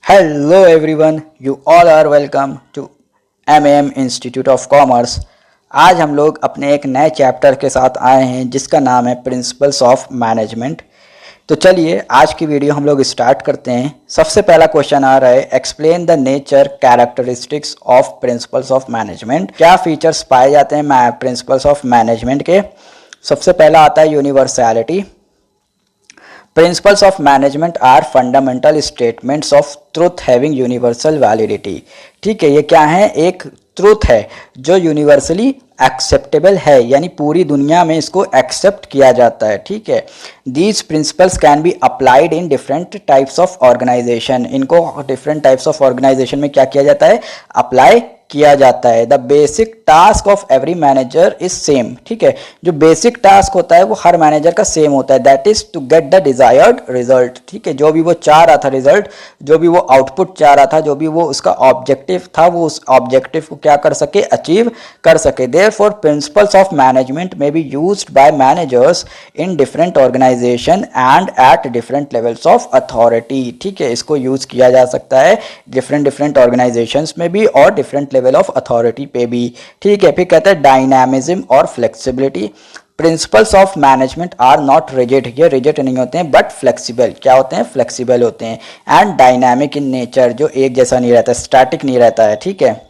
Hello everyone, you all are welcome to MAM Institute of Commerce। आज हम लोग अपने एक नए चैप्टर के साथ आए हैं जिसका नाम है प्रिंसिपल्स ऑफ मैनेजमेंट। तो चलिए आज की वीडियो हम लोग स्टार्ट करते हैं। सबसे पहला क्वेश्चन आ रहा है, explain the nature characteristics of principles of management. क्या फीचर्स पाए जाते हैं प्रिंसिपल्स ऑफ मैनेजमेंट के। सबसे पहला आता है universality. Principles of management are fundamental statements of truth having universal validity। ठीक है, ये क्या है, एक ट्रूथ है जो यूनिवर्सली एक्सेप्टेबल है, यानी पूरी दुनिया में इसको एक्सेप्ट किया जाता है। ठीक है, these principles can be applied in different types of organization. इनको डिफरेंट टाइप्स ऑफ ऑर्गेनाइजेशन में क्या किया जाता है, अप्लाई किया जाता है। The basic task of every manager is same. ठीक है, जो बेसिक टास्क होता है वो हर मैनेजर का सेम होता है, that is to get the desired result. ठीक है, जो भी वो चाह रहा था रिजल्ट, जो भी वो आउटपुट चाह रहा था, जो भी वो उसका ऑब्जेक्टिव था, वो उस ऑब्जेक्टिव को क्या कर सके, अचीव कर सके। Therefore principles of management may be used by managers in different organisation and at different levels of authority. ठीक है, इसको यूज किया जा सकता है डिफरेंट ऑर्गेनाइजेशंस में भी और डिफरेंट लेवल ऑफ अथॉरिटी पे भी। ठीक है, फिर कहते हैं डायनामिज्म और flexibility. Principles of management are not rigid, ये रिजिड नहीं होते हैं बट फ्लेक्सिबल। क्या होते हैं, फ्लेक्सिबल होते हैं। एंड डायनामिक इन नेचर, जो एक जैसा नहीं रहता, स्टैटिक नहीं रहता है। ठीक है,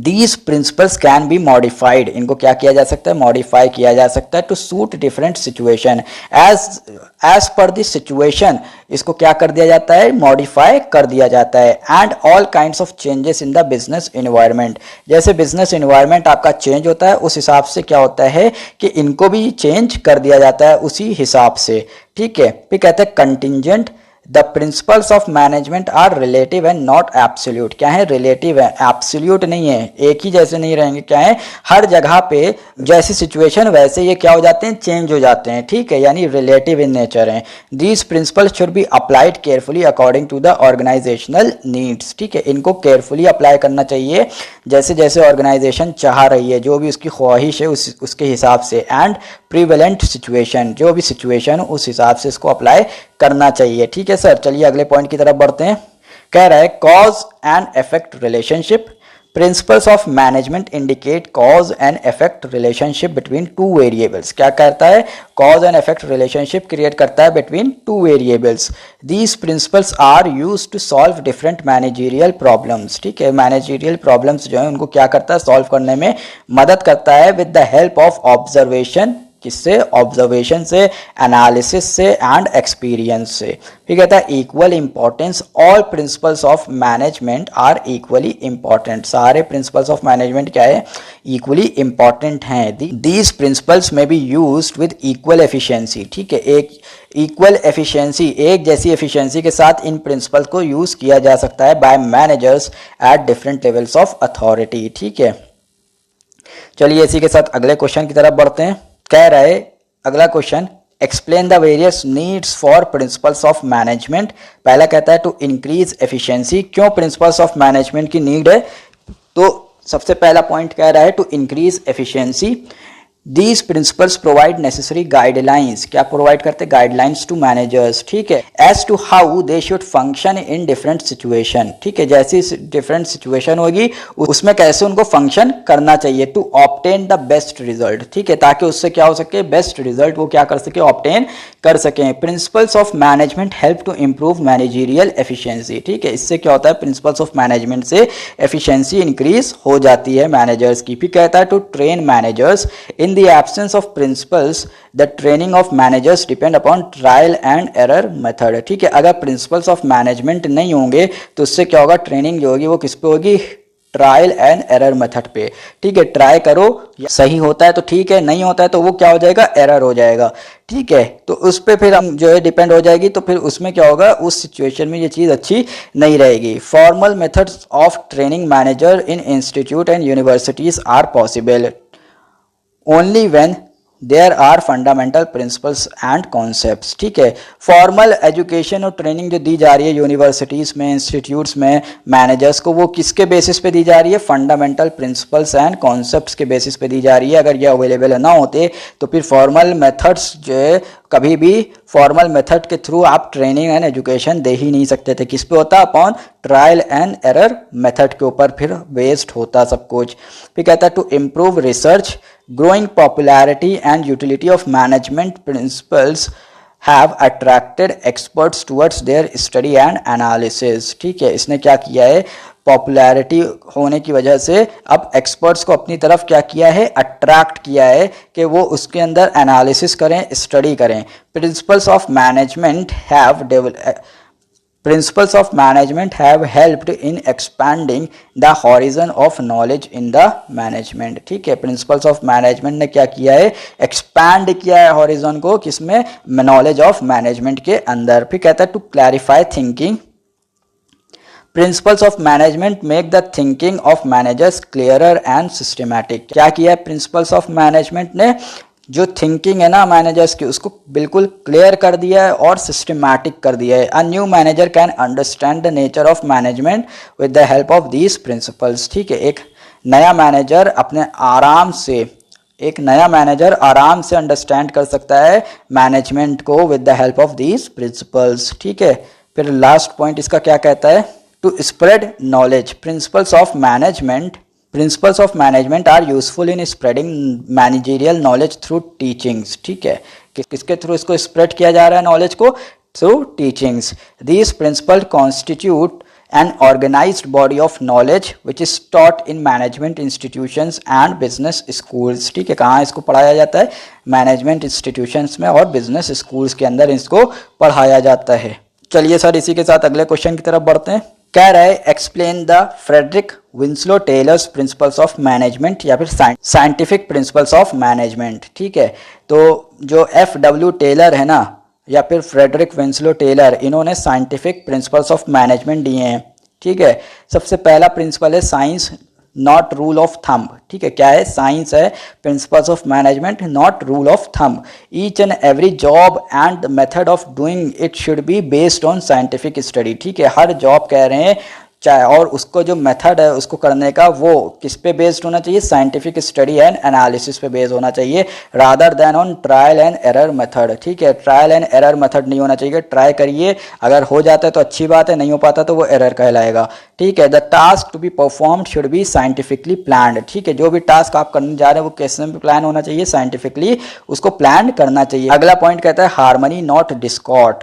These principles can be modified, इनको क्या किया जा सकता है, मॉडिफाई किया जा सकता है to suit different situation. As per the situation इसको क्या कर दिया जाता है, मॉडिफाई कर दिया जाता है। And all kinds of changes in the business environment, जैसे बिजनेस इन्वायरमेंट आपका चेंज होता है उस हिसाब से क्या होता है कि इनको भी चेंज कर दिया जाता है उसी हिसाब से। ठीक है, फिर कहते हैं contingent. The principles of management are relative and not absolute. क्या है, रिलेटिव है, एब्सोल्यूट नहीं है, एक ही जैसे नहीं रहेंगे। क्या है, हर जगह पे जैसी सिचुएशन वैसे ये क्या हो जाते हैं, चेंज हो जाते हैं। ठीक है, यानी रिलेटिव इन नेचर है। These principles should be applied carefully according to the organisational needs. ठीक है, इनको केयरफुली अप्लाई करना चाहिए जैसे जैसे ऑर्गेनाइजेशन चाह रही है, जो भी उसकी ख्वाहिश है उसके हिसाब से। एंड प्रीवेलेंट सिचुएशन, जो भी सिचुएशन उस हिसाब से इसको अप्लाई करना चाहिए। ठीक है सर, चलिए अगले पॉइंट की तरफ बढ़ते हैं। कह रहा है cause and effect relationship. Principles of management indicate cause and effect relationship between two variables. क्या करता है, cause and effect relationship create करता है between two variables. These principles are used to solve different managerial problems. ठीक है, managerial problems जो है उनको क्या करता है, सॉल्व करने में मदद करता है with the help of observation. किससे, ऑब्जर्वेशन से, एनालिसिस से एंड एक्सपीरियंस से। फिर कहता है equal importance. All principles of management are equally important. सारे प्रिंसिपल्स ऑफ मैनेजमेंट क्या है, इक्वली इंपॉर्टेंट हैं। These principles may be used with equal efficiency. ठीक है, एक इक्वल एफिशिएंसी, एक जैसी एफिशिएंसी के साथ इन प्रिंसिपल को यूज किया जा सकता है by managers at different levels of authority. ठीक है, चलिए इसी के साथ अगले क्वेश्चन की तरफ बढ़ते हैं। कह रहा है अगला question, explain the various needs for principles of management. पहला कहता है टू इंक्रीज एफिशिएंसी। क्यों प्रिंसिपल्स ऑफ मैनेजमेंट की नीड है, तो सबसे पहला पॉइंट कह रहा है to increase efficiency. These principles provide necessary guidelines। क्या प्रोवाइड करते, गाइडलाइंस टू मैनेजर्स। ठीक है, as to how they should function in different situation। ठीक है, जैसी डिफरेंट सिचुएशन होगी उसमें कैसे उनको फंक्शन करना चाहिए। To obtain the best result. ठीक है, ताकि उससे क्या हो सके, बेस्ट रिजल्ट वो क्या कर सके, ऑब्टेन कर सकें। Principles of management help to improve managerial efficiency. ठीक है, इससे क्या होता है, प्रिंसिपल्स ऑफ मैनेजमेंट से एफिशिएंसी इंक्रीज हो जाती है मैनेजर्स की। फिर कहता है to train managers. In the absence of principles, the training of managers depend upon trial and error method। ठीक है, अगर principles of management नहीं होंगे तो उससे क्या होगा, ट्रेनिंग जो होगी वो किस पे होगी, ट्रायल एंड एरर मेथड पे। ठीक है, ट्राई करो, सही होता है तो ठीक है, नहीं होता है तो वो क्या हो जाएगा, एरर हो जाएगा। ठीक है, तो उस पर फिर हम जो है डिपेंड हो जाएगी, तो फिर उसमें क्या होगा, उस सिचुएशन में ये चीज़ अच्छी नहीं रहेगी। Formal methods of training manager in institute and universities are possible only when there are fundamental principles and concepts. ठीक है, फॉर्मल एजुकेशन और ट्रेनिंग जो दी जा रही है यूनिवर्सिटीज़ में, इंस्टीट्यूट्स में मैनेजर्स को, वो किसके बेसिस पे दी जा रही है, फंडामेंटल प्रिंसिपल्स एंड कॉन्सेप्ट्स के बेसिस पे दी जा रही है। अगर ये अवेलेबल ना होते तो फिर फॉर्मल मेथड्स जो है कभी भी फॉर्मल मेथड के थ्रू आप ट्रेनिंग एंड एजुकेशन दे ही नहीं सकते थे। किस पे होता? Upon trial and error method के ऊपर फिर बेस्ड होता सब कुछ। फिर कहता है to improve research, growing popularity and utility of management principles have attracted experts towards their study and analysis. ठीक है, इसने क्या किया है, पॉपुलैरिटी होने की वजह से अब एक्सपर्ट्स को अपनी तरफ क्या किया है, अट्रैक्ट किया है कि वो उसके अंदर एनालिसिस करें, स्टडी करें। Principles of management have helped in expanding the horizon of knowledge in the management. ठीक है, प्रिंसिपल्स ऑफ मैनेजमेंट ने क्या किया है, एक्सपैंड किया है हॉरिजन को, किसमें, नॉलेज ऑफ मैनेजमेंट के अंदर। फिर कहता है to clarify thinking, principles of management make the thinking of managers clearer and systematic. क्या किया है प्रिंसिपल्स ऑफ मैनेजमेंट ने, जो थिंकिंग है ना मैनेजर्स की, उसको बिल्कुल क्लियर कर दिया है और सिस्टमैटिक कर दिया है। A new manager can understand the nature of management with the help of these principles. ठीक है, एक नया मैनेजर आराम से अंडरस्टैंड कर सकता है मैनेजमेंट को with the help of these principles. ठीक है, फिर लास्ट पॉइंट इसका क्या कहता है, to spread knowledge, principles of management are useful in spreading managerial knowledge through teachings। ठीक है, किसके थ्रू इसको स्प्रेड किया जा रहा है नॉलेज को, through teachings. these principles constitute an organized body of knowledge which is taught in management institutions and business schools। ठीक है, कहाँ इसको पढ़ाया जाता है, मैनेजमेंट इंस्टीट्यूशंस में और बिजनेस स्कूल्स के अंदर इसको पढ़ाया जाता है। चलिए सर, इसी के साथ अगले क्वेश्चन की तरफ बढ़ते हैं। कह रहा है explain the Frederick Winslow Taylor's principles of management या फिर साइंटिफिक प्रिंसिपल्स ऑफ मैनेजमेंट। ठीक है, तो जो FW टेलर है ना, या फिर फ्रेडरिक विंस्लो टेलर, इन्होंने साइंटिफिक प्रिंसिपल्स ऑफ मैनेजमेंट दिए हैं। ठीक है, सबसे पहला प्रिंसिपल है science not rule of thumb. ठीक है, क्या है, साइंस है, principles of management not rule of thumb. Each and every job and method of doing it should be based on scientific study. ठीक है, हर जॉब कह रहे हैं चाहे, और उसको जो मेथड है उसको करने का वो किस पे बेस्ड होना चाहिए, साइंटिफिक स्टडी एंड एनालिसिस पे बेस्ड होना चाहिए, rather than on trial and error method. ठीक है, ट्रायल एंड एरर मेथड नहीं होना चाहिए, ट्राई करिए, अगर हो जाता है तो अच्छी बात है, नहीं हो पाता तो वो एरर कहलाएगा। ठीक है, the task to be performed should be scientifically planned. ठीक है, जो भी टास्क आप करने जा रहे हैं वो कैसे में प्लान होना चाहिए, साइंटिफिकली उसको प्लान करना चाहिए। अगला पॉइंट कहता है harmony not discord,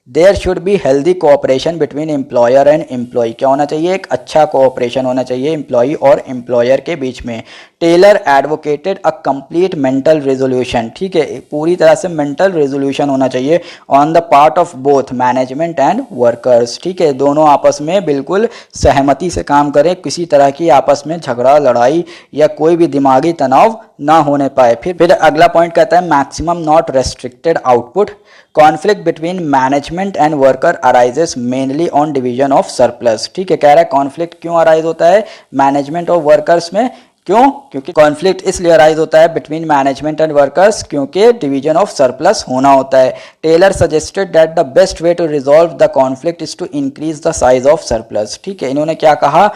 there should be healthy cooperation between employer and employee. क्या होना चाहिए, एक अच्छा कोऑपरेशन होना चाहिए एम्प्लॉय और एम्प्लॉयर के बीच में। Taylor advocated a complete mental resolution. ठीक है, पूरी तरह से मेंटल रेजोल्यूशन होना चाहिए on the part of both management and workers. ठीक है, दोनों आपस में बिल्कुल सहमति से काम करें, किसी तरह की आपस में झगड़ा, लड़ाई या कोई भी दिमागी तनाव ना होने पाए। फिर अगला पॉइंट कहता है maximum not restricted output, conflict between management and worker arises mainly on division of surplus. ठीक है, कह रहा है कॉन्फ्लिक्ट क्यों अराइज होता है मैनेजमेंट और वर्कर्स में, क्यों, क्योंकि कॉन्फ्लिक्ट इसलिए अराइज होता है बिटवीन मैनेजमेंट एंड वर्कर्स क्योंकि डिवीजन ऑफ सरप्लस होना होता है। Taylor suggested that the best way to resolve the conflict is to increase the size of surplus. ठीक है, इन्होंने क्या कहा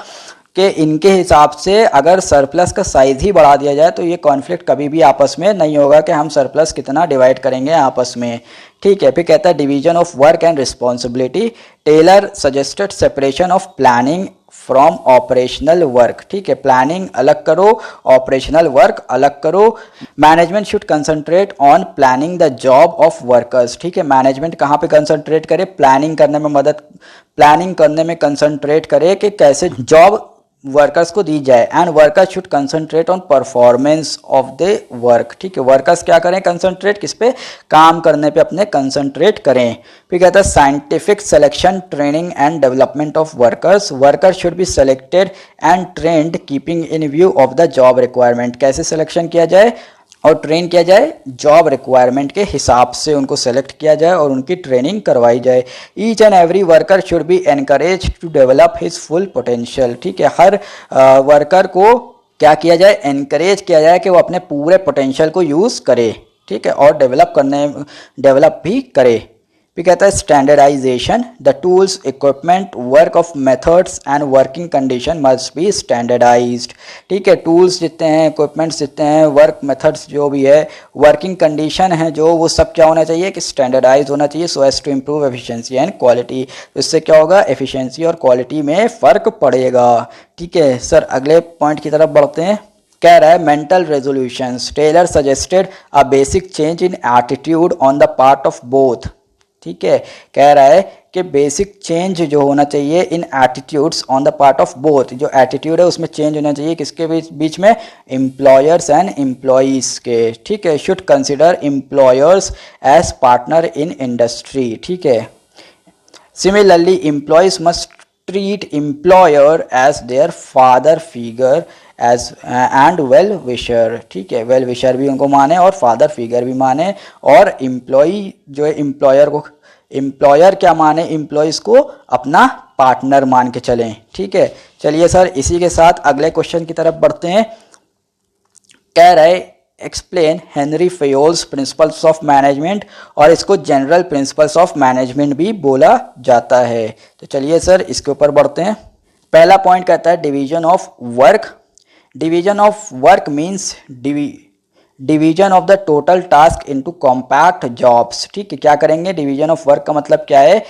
कि इनके हिसाब से अगर सरप्लस का साइज ही बढ़ा दिया जाए तो ये कॉन्फ्लिक्ट कभी भी आपस में नहीं होगा कि हम सरप्लस कितना डिवाइड करेंगे आपस में। ठीक है, फिर कहता है division of work and responsibility, Taylor suggested separation of planning from operational work. ठीक है, प्लानिंग अलग करो, ऑपरेशनल वर्क अलग करो। Management should concentrate on planning the job of workers. ठीक है, मैनेजमेंट कहाँ पे कंसंट्रेट करे, प्लानिंग करने में कंसंट्रेट करे कि कैसे जॉब वर्कर्स को दी जाए। And workers should concentrate on performance of the work. ठीक है, वर्कर्स क्या करें, कंसंट्रेट किस पे, काम करने पे अपने कंसंट्रेट करें। फिर कहता है scientific selection, training and development of workers, workers should be selected and trend keeping in view of the job requirement. कैसे सिलेक्शन किया जाए और ट्रेन किया जाए, जॉब रिक्वायरमेंट के हिसाब से उनको सेलेक्ट किया जाए और उनकी ट्रेनिंग करवाई जाए। Each and every worker should be encourage to develop his full potential. ठीक है, हर वर्कर को क्या किया जाए, एनकरेज किया जाए कि वो अपने पूरे पोटेंशियल को यूज़ करे। ठीक है, और डेवलप भी करे। फिर कहता है standardisation, the tools, equipment, work of methods and working condition must be standardised. ठीक है, टूल्स जितने हैं, इक्विपमेंट्स जितने हैं, वर्क मेथड्स जो भी है, वर्किंग कंडीशन है जो, वो सब क्या होना चाहिए कि स्टैंडर्डाइज होना चाहिए so as to improve efficiency and quality. तो इससे क्या होगा, एफिशिएंसी और क्वालिटी में फ़र्क पड़ेगा। ठीक है सर, अगले पॉइंट की तरफ बढ़ते हैं। कह रहा है mental resolutions, Taylor suggested a basic change in attitude on the part of both. ठीक है, कह रहा है कि बेसिक चेंज जो होना चाहिए in attitudes on the part of both, जो एटीट्यूड है उसमें चेंज होना चाहिए किसके बीच में, एम्प्लॉयर्स एंड एम्प्लॉयज़ के। ठीक है, should consider employers as partner in industry. ठीक है, similarly employees must treat employer as their father figure as and well wisher। ठीक है, वेल विशर भी उनको माने और फादर फिगर भी माने, और एम्प्लॉई जो है एम्प्लॉयर क्या माने, एम्प्लॉयज़ को अपना पार्टनर मान के चलें। ठीक है, चलिए सर इसी के साथ अगले क्वेश्चन की तरफ बढ़ते हैं। कह रहे explain Henri Fayol's principles of management, और इसको जनरल प्रिंसिपल्स ऑफ मैनेजमेंट भी बोला जाता है। तो चलिए सर इसके ऊपर बढ़ते हैं। पहला पॉइंट कहता है division of work. Division of work means division of the total task into compact jobs. ठीक है, क्या करेंगे, डिवीजन ऑफ वर्क का मतलब क्या है,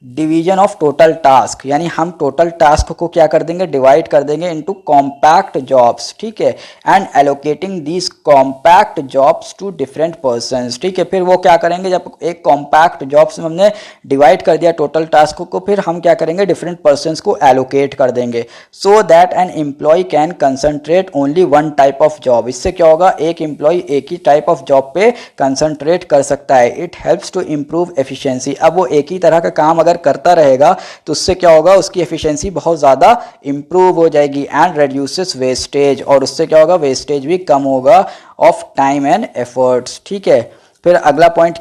डिवीजन ऑफ टोटल टास्क, यानी हम टोटल टास्क को क्या कर देंगे, डिवाइड कर देंगे इनटू कॉम्पैक्ट जॉब्स। ठीक है, and allocating these compact jobs to different persons. ठीक है, फिर वो क्या करेंगे, जब एक कॉम्पैक्ट जॉब्स में हमने डिवाइड कर दिया टोटल टास्क को, फिर हम क्या करेंगे, डिफरेंट पर्सन्स को एलोकेट कर देंगे so that an employee can concentrate only one type of job. इससे क्या होगा, एक एम्प्लॉय एक ही टाइप ऑफ जॉब पे कंसंट्रेट कर सकता है। It helps to improve efficiency. अब वो एक ही तरह का काम अगर करता रहेगा तो उससे क्या होगा, उसकी एफिशिएंसी बहुत ज़्यादा इंप्रूव हो जाएगी, एंड रिड्यूसेस वेस्टेज, और उससे क्या होगा, वेस्टेज भी कम होगा ऑफ टाइम एंड एफर्ट्स। ठीक है, फिर अगला पॉइंट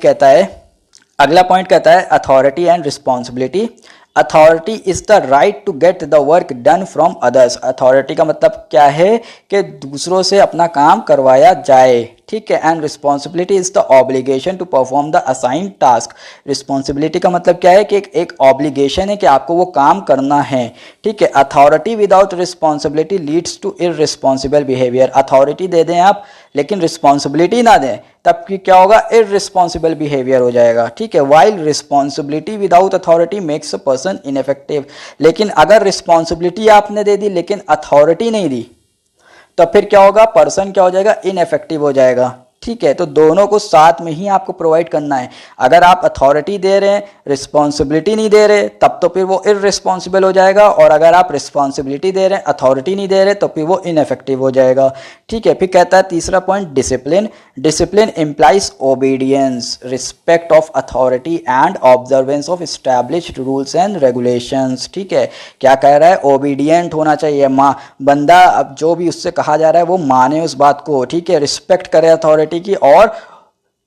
कहता है authority and responsibility. Authority is the right to get the work done from others. Authority का मतलब क्या है कि दूसरों से अपना काम करवाया जाए। ठीक है, and responsibility is the obligation to perform the assign task. Responsibility का मतलब क्या है कि एक ऑब्लिगेशन है कि आपको वो काम करना है। ठीक है, authority without responsibility leads to irresponsible behaviour. Authority दे दें आप लेकिन रिस्पॉन्सिबिलिटी ना दें, तब कि क्या होगा, इररिस्पॉन्सिबल बिहेवियर हो जाएगा। ठीक है, while responsibility without authority makes a person ineffective. लेकिन अगर रिस्पॉन्सिबिलिटी आपने दे दी लेकिन अथॉरिटी नहीं दी, तो फिर क्या होगा, पर्सन क्या हो जाएगा, इनइफेक्टिव हो जाएगा। ठीक है, तो दोनों को साथ में ही आपको प्रोवाइड करना है। अगर आप अथॉरिटी दे रहे हैं, रिस्पॉन्सिबिलिटी नहीं दे रहे, तब तो फिर वो इररिस्पॉन्सिबल हो जाएगा, और अगर आप रिस्पॉन्सिबिलिटी दे रहे हैं, अथॉरिटी नहीं दे रहे, तो फिर वो इनइफेक्टिव हो जाएगा। ठीक है, फिर कहता है तीसरा point discipline. Discipline implies obedience, respect of authority and observance of established rules and regulations. ठीक है, क्या कह रहा है, ओबीडियंट होना चाहिए, बंदा अब जो भी उससे कहा जा रहा है वो माने उस बात को। ठीक है, रिस्पेक्ट करे अथॉरिटी की, और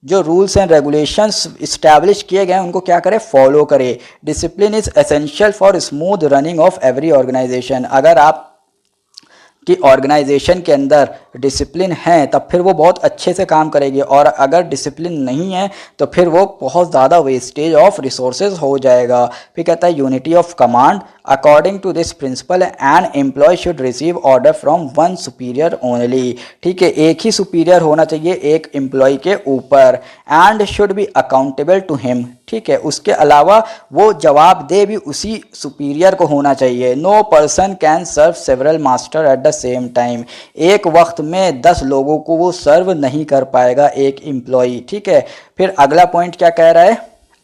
जो रूल्स एंड रेगुलेशंस इस्टेब्लिश किए गए हैं उनको क्या करे, फॉलो करे। Discipline is essential for smooth running of every organisation. अगर आप कि ऑर्गेनाइजेशन के अंदर डिसिप्लिन है तब फिर वो बहुत अच्छे से काम करेगी, और अगर डिसिप्लिन नहीं है तो फिर वो बहुत ज़्यादा वेस्टेज ऑफ रिसोर्सेज हो जाएगा। फिर कहता है unity of command. According to this principle an employee should receive order from one superior only. ठीक है, एक ही सुपीरियर होना चाहिए एक एम्प्लॉय के ऊपर, and should be accountable to him. ठीक है, उसके अलावा वो जवाब दे भी उसी सुपीरियर को होना चाहिए। No person can serve several master at the same time. एक वक्त में 10 लोगों को वो सर्व नहीं कर पाएगा एक एम्प्लॉय। ठीक है, फिर अगला पॉइंट क्या कह रहा है,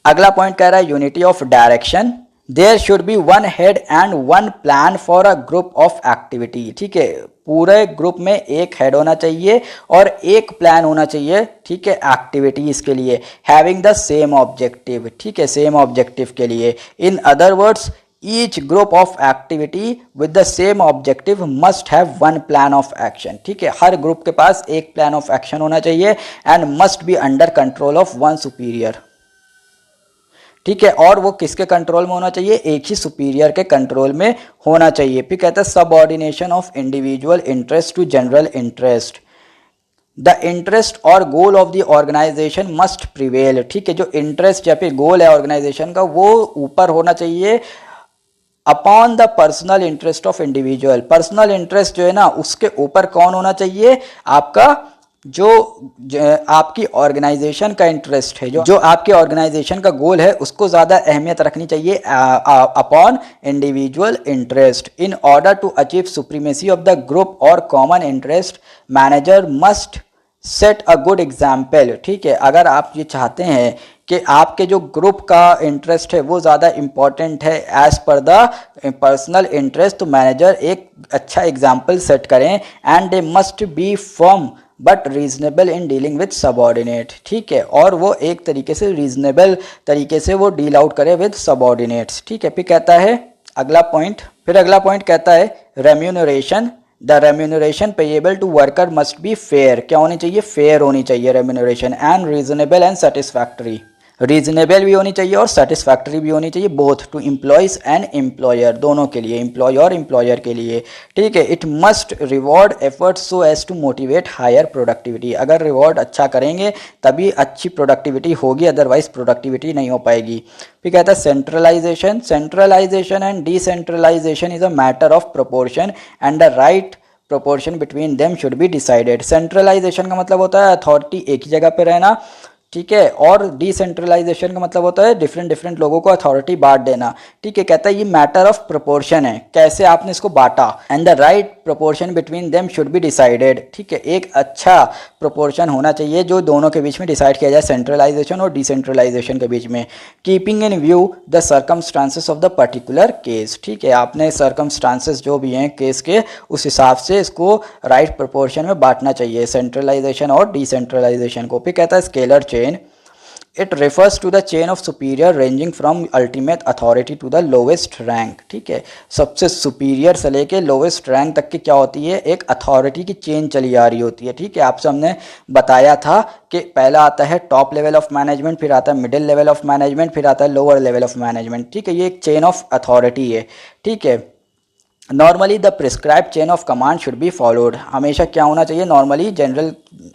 अगला पॉइंट कह रहा है unity of direction. There should be one head and one plan for a group of activity. ठीक है, पूरे ग्रुप में एक हेड होना चाहिए और एक प्लान होना चाहिए। ठीक है, एक्टिविटीज के लिए, हैविंग द सेम ऑब्जेक्टिव। ठीक है, सेम ऑब्जेक्टिव के लिए। In other words, each group of activity with the same objective must have one plan of action. ठीक है, हर ग्रुप के पास एक प्लान ऑफ एक्शन होना चाहिए, and must be under control of one superior. ठीक है, और वो किसके कंट्रोल में होना चाहिए, एक ही सुपीरियर के कंट्रोल में होना चाहिए। फिर कहता है subordination of individual interest to general interest. The interest और goal of the organisation must prevail, ठीक है, जो इंटरेस्ट या फिर गोल है ऑर्गेनाइजेशन का वो ऊपर होना चाहिए upon the personal interest of individual. Personal interest जो है ना उसके ऊपर कौन होना चाहिए, आपका जो आपकी ऑर्गेनाइजेशन का इंटरेस्ट है, जो आपके ऑर्गेनाइजेशन का गोल है उसको ज़्यादा अहमियत रखनी चाहिए upon individual interest. In order to achieve supremacy of the group और common interest manager must set a good example, ठीक है। अगर आप ये चाहते हैं कि आपके जो ग्रुप का इंटरेस्ट है वो ज़्यादा इम्पॉर्टेंट है as per the personal interest, तो मैनेजर एक अच्छा एग्जाम्पल सेट करें। And they must be firm but reasonable in dealing with subordinate, ठीक है, और वो एक तरीके से रीजनेबल तरीके से वो डील आउट करे विद सबॉर्डिनेट्स, ठीक है। फिर कहता है अगला पॉइंट कहता है remuneration. The remuneration payable to worker must be fair, क्या होनी चाहिए, फेयर होनी चाहिए remuneration, and reasonable and satisfactory, reasonable भी होनी चाहिए और सेटिस्फैक्टरी भी होनी चाहिए, both to employees and employer, दोनों के लिए, एम्प्लॉय और एम्प्लॉयर के लिए, ठीक है। It must reward effort so as to motivate higher productivity, अगर रिवॉर्ड अच्छा करेंगे तभी अच्छी प्रोडक्टिविटी होगी, अदरवाइज प्रोडक्टिविटी नहीं हो पाएगी। फिर कहता है centralisation and decentralisation is a matter of proportion and the right proportion between them should be decided. Centralisation का मतलब होता है अथॉरिटी एक ही जगह पे रहना, ठीक है, और डिसेंट्रलाइजेशन का मतलब होता है डिफरेंट लोगों को अथॉरिटी बांट देना, ठीक है। कहता है ये मैटर ऑफ प्रोपोर्शन है, कैसे आपने इसको बांटा, and the right proportion between them should be decided, ठीक है, एक अच्छा प्रोपोर्शन होना चाहिए जो दोनों के बीच में डिसाइड किया जाए, सेंट्रलाइजेशन और डिसेंट्रलाइजेशन के बीच में। Keeping in view the circumstances of the particular case, ठीक है, आपने सर्कमस्टांसेस जो भी हैं केस के उस हिसाब से इसको राइट प्रोपोर्शन में बांटना चाहिए, सेंट्रलाइजेशन और डिसेंट्रलाइजेशन को। फिर कहता है scalar chain, it refers to the chain of superior ranging from ultimate authority to the lowest rank, ठीक है, सबसे सुपीरियर से लेके लोवेस्ट रैंक तक की क्या होती है, एक अथॉरिटी की चेन चली आ रही होती है, ठीक है। आपसे हमने बताया था कि पहला आता है टॉप लेवल ऑफ मैनेजमेंट, फिर आता है मिडिल लेवल ऑफ मैनेजमेंट, फिर आता है लोअर लेवल ऑफ मैनेजमेंट, ठीक है, ये एक चेन ऑफ अथॉरिटी है, ठीक है। Normally the prescribe chain of command should be followed, हमेशा क्या होना चाहिए, नॉर्मली जनरल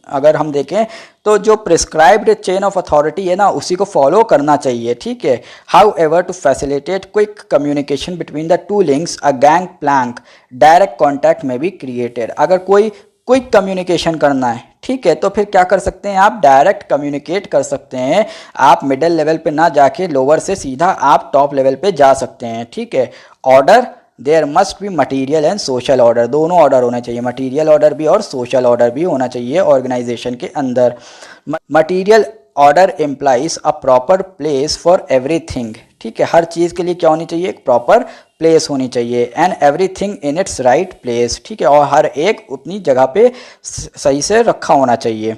अगर हम देखें तो जो प्रिस्क्राइब्ड चेन ऑफ अथॉरिटी है ना उसी को फॉलो करना चाहिए, ठीक है। However to facilitate quick communication between the two links a gangplank direct contact may be created, अगर कोई क्विक कम्युनिकेशन करना है, ठीक है, तो फिर क्या कर सकते हैं आप, डायरेक्ट कम्युनिकेट कर सकते हैं, आप मिडिल लेवल पे ना जाके लोअर से सीधा आप टॉप लेवल पे जा सकते हैं, ठीक है। Order, there must be material and social order, दोनों ऑर्डर होने चाहिए, मटीरियल ऑर्डर भी और सोशल ऑर्डर भी होना चाहिए ऑर्गेनाइजेशन के अंदर। Material order implies a proper place for everything, ठीक है, हर चीज़ के लिए क्या होनी चाहिए, एक प्रॉपर प्लेस होनी चाहिए, and everything in its right place, ठीक है, और हर एक उतनी जगह पे सही से रखा होना चाहिए।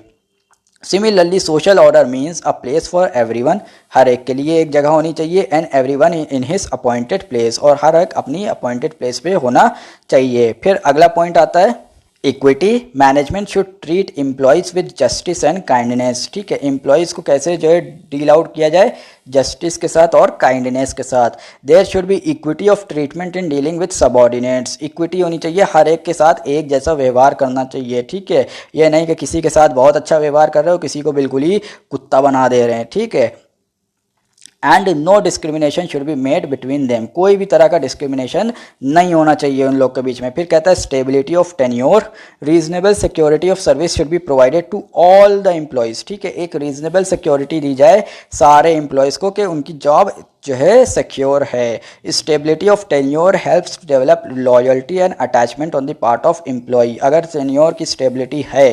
Similarly social order means a place for everyone, हर एक के लिए एक जगह होनी चाहिए, and everyone in his appointed place, और हर एक अपनी अपॉइंटेड प्लेस पे होना चाहिए। फिर अगला पॉइंट आता है equity, management should treat employees with justice and kindness, ठीक है, एम्प्लॉयज़ को कैसे जो है डील आउट किया जाए, जस्टिस के साथ और काइंडनेस के साथ। There should be equity of treatment in dealing with subordinates, equity होनी चाहिए, हर एक के साथ एक जैसा व्यवहार करना चाहिए, ठीक है, ये नहीं कि किसी के साथ बहुत अच्छा व्यवहार कर रहे हो, किसी को बिल्कुल ही कुत्ता बना दे रहे हैं, ठीक है। And no discrimination should be made between them, कोई भी तरह का डिस्क्रिमिनेशन नहीं होना चाहिए उन लोग के बीच में। फिर कहता है stability of tenure, reasonable security of service should be provided to all the employees, ठीक है, एक रीजनेबल सिक्योरिटी दी जाए सारे एम्प्लॉयज़ को कि उनकी जॉब जो है सिक्योर है। Stability of tenure helps develop loyalty and attachment on the part of employee, अगर टेन्योर की स्टेबिलिटी है,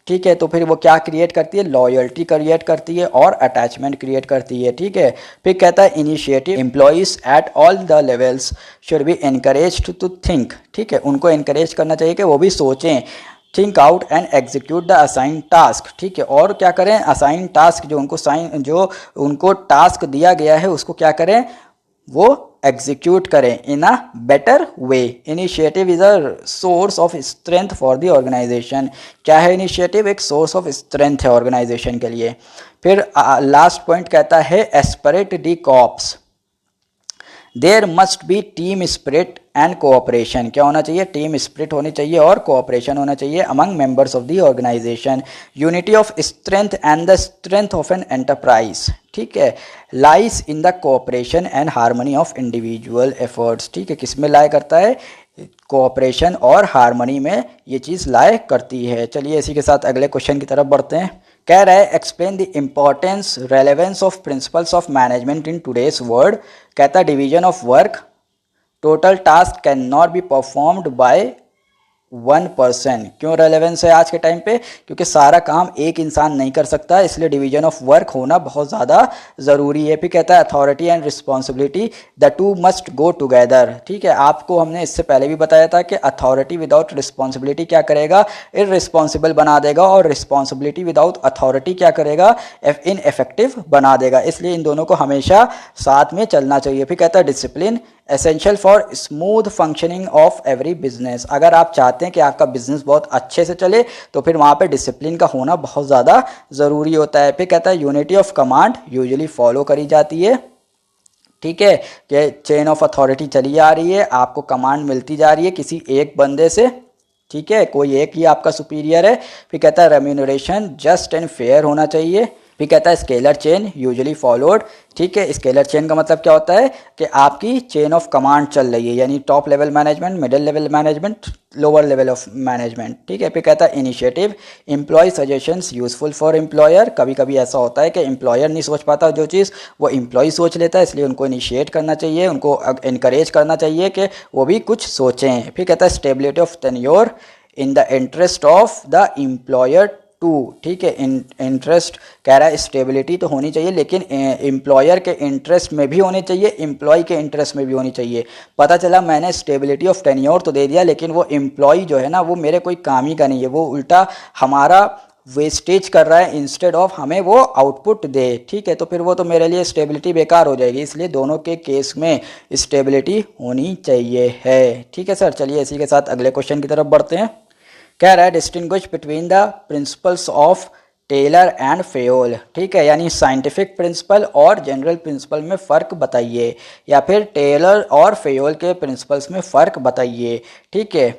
ठीक है, तो फिर वो क्या क्रिएट करती है, लॉयल्टी क्रिएट करती है और अटैचमेंट क्रिएट करती है, ठीक है। फिर कहता है initiative employees at all the levels should be encouraged to think, ठीक है, उनको एनकरेज करना चाहिए कि वो भी सोचें, think out and execute the assign task, ठीक है, और क्या करें, असाइन टास्क जो उनको टास्क दिया गया है उसको क्या करें, वो एग्जीक्यूट करें in a better way. Initiative is a source of strength for the organisation, क्या है इनिशिएटिव, एक सोर्स ऑफ स्ट्रेंथ है ऑर्गेनाइजेशन के लिए। फिर लास्ट पॉइंट कहता है esprit de corps, there must be team spirit and cooperation, क्या होना चाहिए, टीम स्पिरिट होनी चाहिए और कोऑपरेशन होना चाहिए among members of the organisation. Unity of strength and the strength of an enterprise, ठीक है, lies in the cooperation and harmony of individual efforts, ठीक है, किस में लाया करता है, कोऑपरेशन और हार्मनी में ये चीज़ लाए करती है। चलिए इसी के साथ अगले क्वेश्चन की तरफ बढ़ते हैं। कह रहा है explain the importance relevance of principles of management in today's world. कहता है division of work, total task can not be performed by 1%। क्यों रेलेवेंस है आज के टाइम पे, क्योंकि सारा काम एक इंसान नहीं कर सकता, इसलिए डिवीजन ऑफ वर्क होना बहुत ज़्यादा ज़रूरी है। फिर कहता है authority and responsibility the two must go together, ठीक है, आपको हमने इससे पहले भी बताया था कि अथॉरिटी विदाउट रिस्पॉन्सिबिलिटी क्या करेगा, इररिस्पॉन्सिबल बना देगा, और रिस्पॉन्सिबिलिटी विदाउट अथॉरिटी क्या करेगा, इनएफेक्टिव बना देगा, इसलिए इन दोनों को हमेशा साथ में चलना चाहिए। फिर कहता है discipline essential for smooth functioning of every business. अगर आप चाहते हैं कि आपका बिजनेस बहुत अच्छे से चले तो फिर वहाँ पे डिसिप्लिन का होना बहुत ज़्यादा ज़रूरी होता है। फिर कहता है unity of command usually follow करी जाती है, ठीक है, कि चेन ऑफ अथॉरिटी चली आ रही है, आपको कमांड मिलती जा रही है किसी एक बंदे से, ठीक है, कोई एक ही आपका सुपीरियर है। फिर कहता है रेम्यूनरेशन जस्ट एंड फेयर होना चाहिए। फिर कहता है स्केलर चेन यूजुअली फॉलोड, ठीक है, स्केलर चेन का मतलब क्या होता है कि आपकी चेन ऑफ कमांड चल रही है, यानी top level management, middle level management, lower level of management, ठीक है। फिर कहता है initiative employee suggestions useful for employer. कभी कभी ऐसा होता है कि एम्प्लॉयर नहीं सोच पाता जो चीज़, वो एम्प्लॉय सोच लेता है, इसलिए उनको इनिशिएट करना चाहिए, उनको इनकरेज करना चाहिए कि वो भी कुछ सोचें। फिर कहता है stability of tenure in the interest of the employer too, ठीक है, इंटरेस्ट कह रहा है स्टेबिलिटी तो होनी चाहिए लेकिन एम्प्लॉयर के इंटरेस्ट में भी होनी चाहिए, एम्प्लॉय के इंटरेस्ट में भी होनी चाहिए। पता चला मैंने स्टेबिलिटी ऑफ टेन्योर तो दे दिया लेकिन वो एम्प्लॉय जो है ना वो मेरे कोई काम ही का नहीं है, वो उल्टा हमारा वेस्टेज कर रहा है इंस्टेड ऑफ हमें वो आउटपुट दे, ठीक है, तो फिर वो तो मेरे लिए स्टेबिलिटी बेकार हो जाएगी, इसलिए दोनों के केस में स्टेबिलिटी होनी चाहिए है, ठीक है सर। चलिए इसी के साथ अगले क्वेश्चन की तरफ बढ़ते हैं। कह रहा है distinguish between the principles of Taylor and Fayol, ठीक है, यानी साइंटिफिक प्रिंसिपल और जनरल प्रिंसिपल में फ़र्क बताइए, या फिर टेलर और फेयोल के प्रिंसिपल्स में फ़र्क बताइए, ठीक है।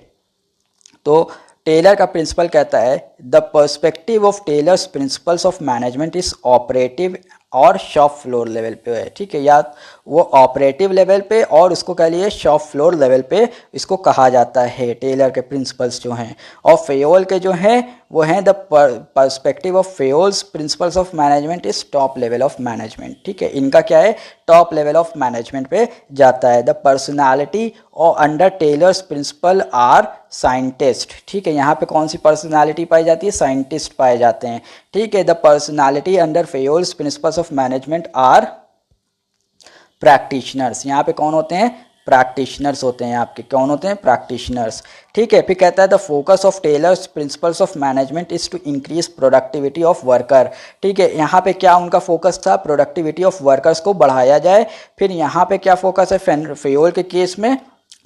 तो टेलर का प्रिंसिपल कहता है the perspective of Taylor's principles of management is operative और शॉप फ्लोर लेवल पे है, ठीक है, या वो ऑपरेटिव लेवल पे और उसको कह लिए शॉप फ्लोर लेवल पे इसको कहा जाता है टेलर के प्रिंसिपल्स जो हैं। और फेयोल के जो हैं वो हैं the perspective of Fayol's principles of management is top level of management, ठीक है, इनका क्या है टॉप लेवल ऑफ मैनेजमेंट पे जाता है। द पर्सनालिटी और under Taylor's principle are scientist, ठीक है, यहाँ पे कौन सी पर्सनालिटी पाई जाती है, साइंटिस्ट पाए जाते हैं, ठीक है। The personality under Fayol's principles of management are practitioners, यहाँ पे कौन होते हैं, प्रैक्टिशनर्स होते हैं आपके, कौन होते हैं, प्रैक्टिशनर्स, ठीक है। फिर कहता है the focus of Taylor's principles of management is to increase productivity of worker, ठीक है, यहाँ पे क्या उनका फोकस था, प्रोडक्टिविटी ऑफ वर्कर्स को बढ़ाया जाए। फिर यहाँ पे क्या फोकस है फेयोल के केस में,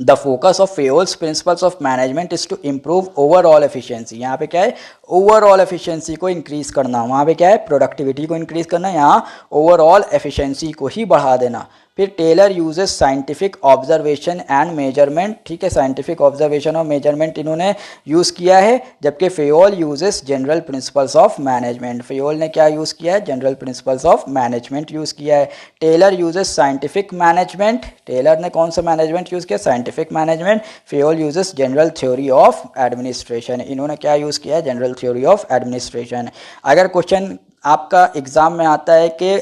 the focus of Fayol's principles of management is to improve overall efficiency, यहाँ पे क्या है ओवरऑल एफिशिएंसी को इंक्रीज करना, वहाँ पे क्या है प्रोडक्टिविटी को इंक्रीज करना, यहाँ ओवरऑल एफिशिएंसी को ही बढ़ा देना। फिर Taylor uses scientific observation and measurement, ठीक है, साइंटिफिक ऑब्जर्वेशन और मेजरमेंट इन्होंने यूज़ किया है, जबकि Fayol uses general principles of management, Fayol ने क्या यूज़ किया है, general principles of management use किया है। Taylor uses scientific management, Taylor ने कौन सा मैनेजमेंट यूज़ किया, scientific management. Fayol uses general theory of administration, इन्होंने क्या यूज़ किया है, जनरल थ्योरी ऑफ एडमिनिस्ट्रेशन। अगर क्वेश्चन आपका एग्जाम में आता है कि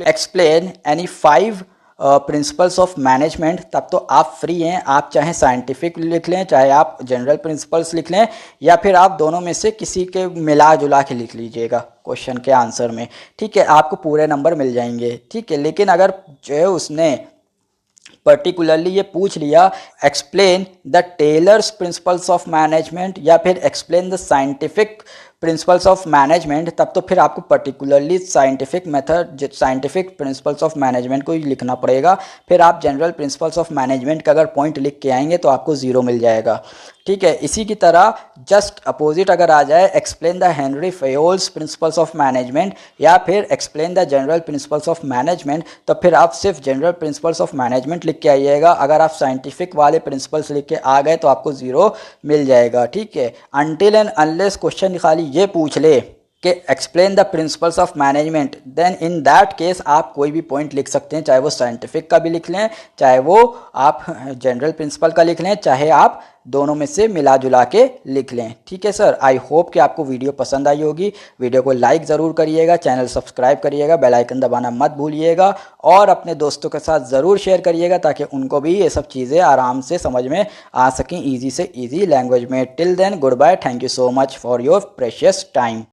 explain any 5 principles of management, तब तो आप फ्री हैं, आप चाहे साइंटिफिक लिख लें चाहे आप जनरल प्रिंसिपल्स लिख लें, या फिर आप दोनों में से किसी के मिला जुला के लिख लीजिएगा क्वेश्चन के आंसर में, ठीक है, आपको पूरे नंबर मिल जाएंगे, ठीक है। लेकिन अगर जो है उसने पर्टिकुलरली ये पूछ लिया explain the Taylor's principles of management या फिर explain the scientific principles of management, तब तो फिर आपको particularly scientific method scientific principles of management को ही लिखना पड़ेगा। फिर आप जनरल प्रिंसिपल्स ऑफ मैनेजमेंट का अगर पॉइंट लिख के आएंगे तो आपको 0 मिल जाएगा, ठीक है। इसी की तरह जस्ट अपोजिट अगर आ जाए explain the Henri Fayol's principles of management या फिर explain the general principles of management, तो फिर आप सिर्फ जनरल प्रिंसिपल्स ऑफ मैनेजमेंट लिख के आइएगा। अगर आप साइंटिफिक वाले प्रिंसिपल्स लिख के आ गए तो आपको 0 मिल जाएगा। ठीक है। अनटिल एंड अनलेस क्वेश्चन खाली ये पूछ ले कि explain the principles of management, then in that case आप कोई भी पॉइंट लिख सकते हैं, चाहे वो साइंटिफिक का भी लिख लें, चाहे वो आप जनरल प्रिंसिपल का लिख लें, चाहे आप दोनों में से मिला जुला के लिख लें। ठीक है सर, आई होप कि आपको वीडियो पसंद आई होगी। वीडियो को लाइक ज़रूर करिएगा, चैनल सब्सक्राइब करिएगा, बेल आइकन दबाना मत भूलिएगा और अपने दोस्तों के साथ ज़रूर शेयर करिएगा ताकि उनको भी ये सब चीज़ें आराम से समझ में आ सकें ईजी से ईजी लैंग्वेज में। Till then good bye, thank you so much for your precious time.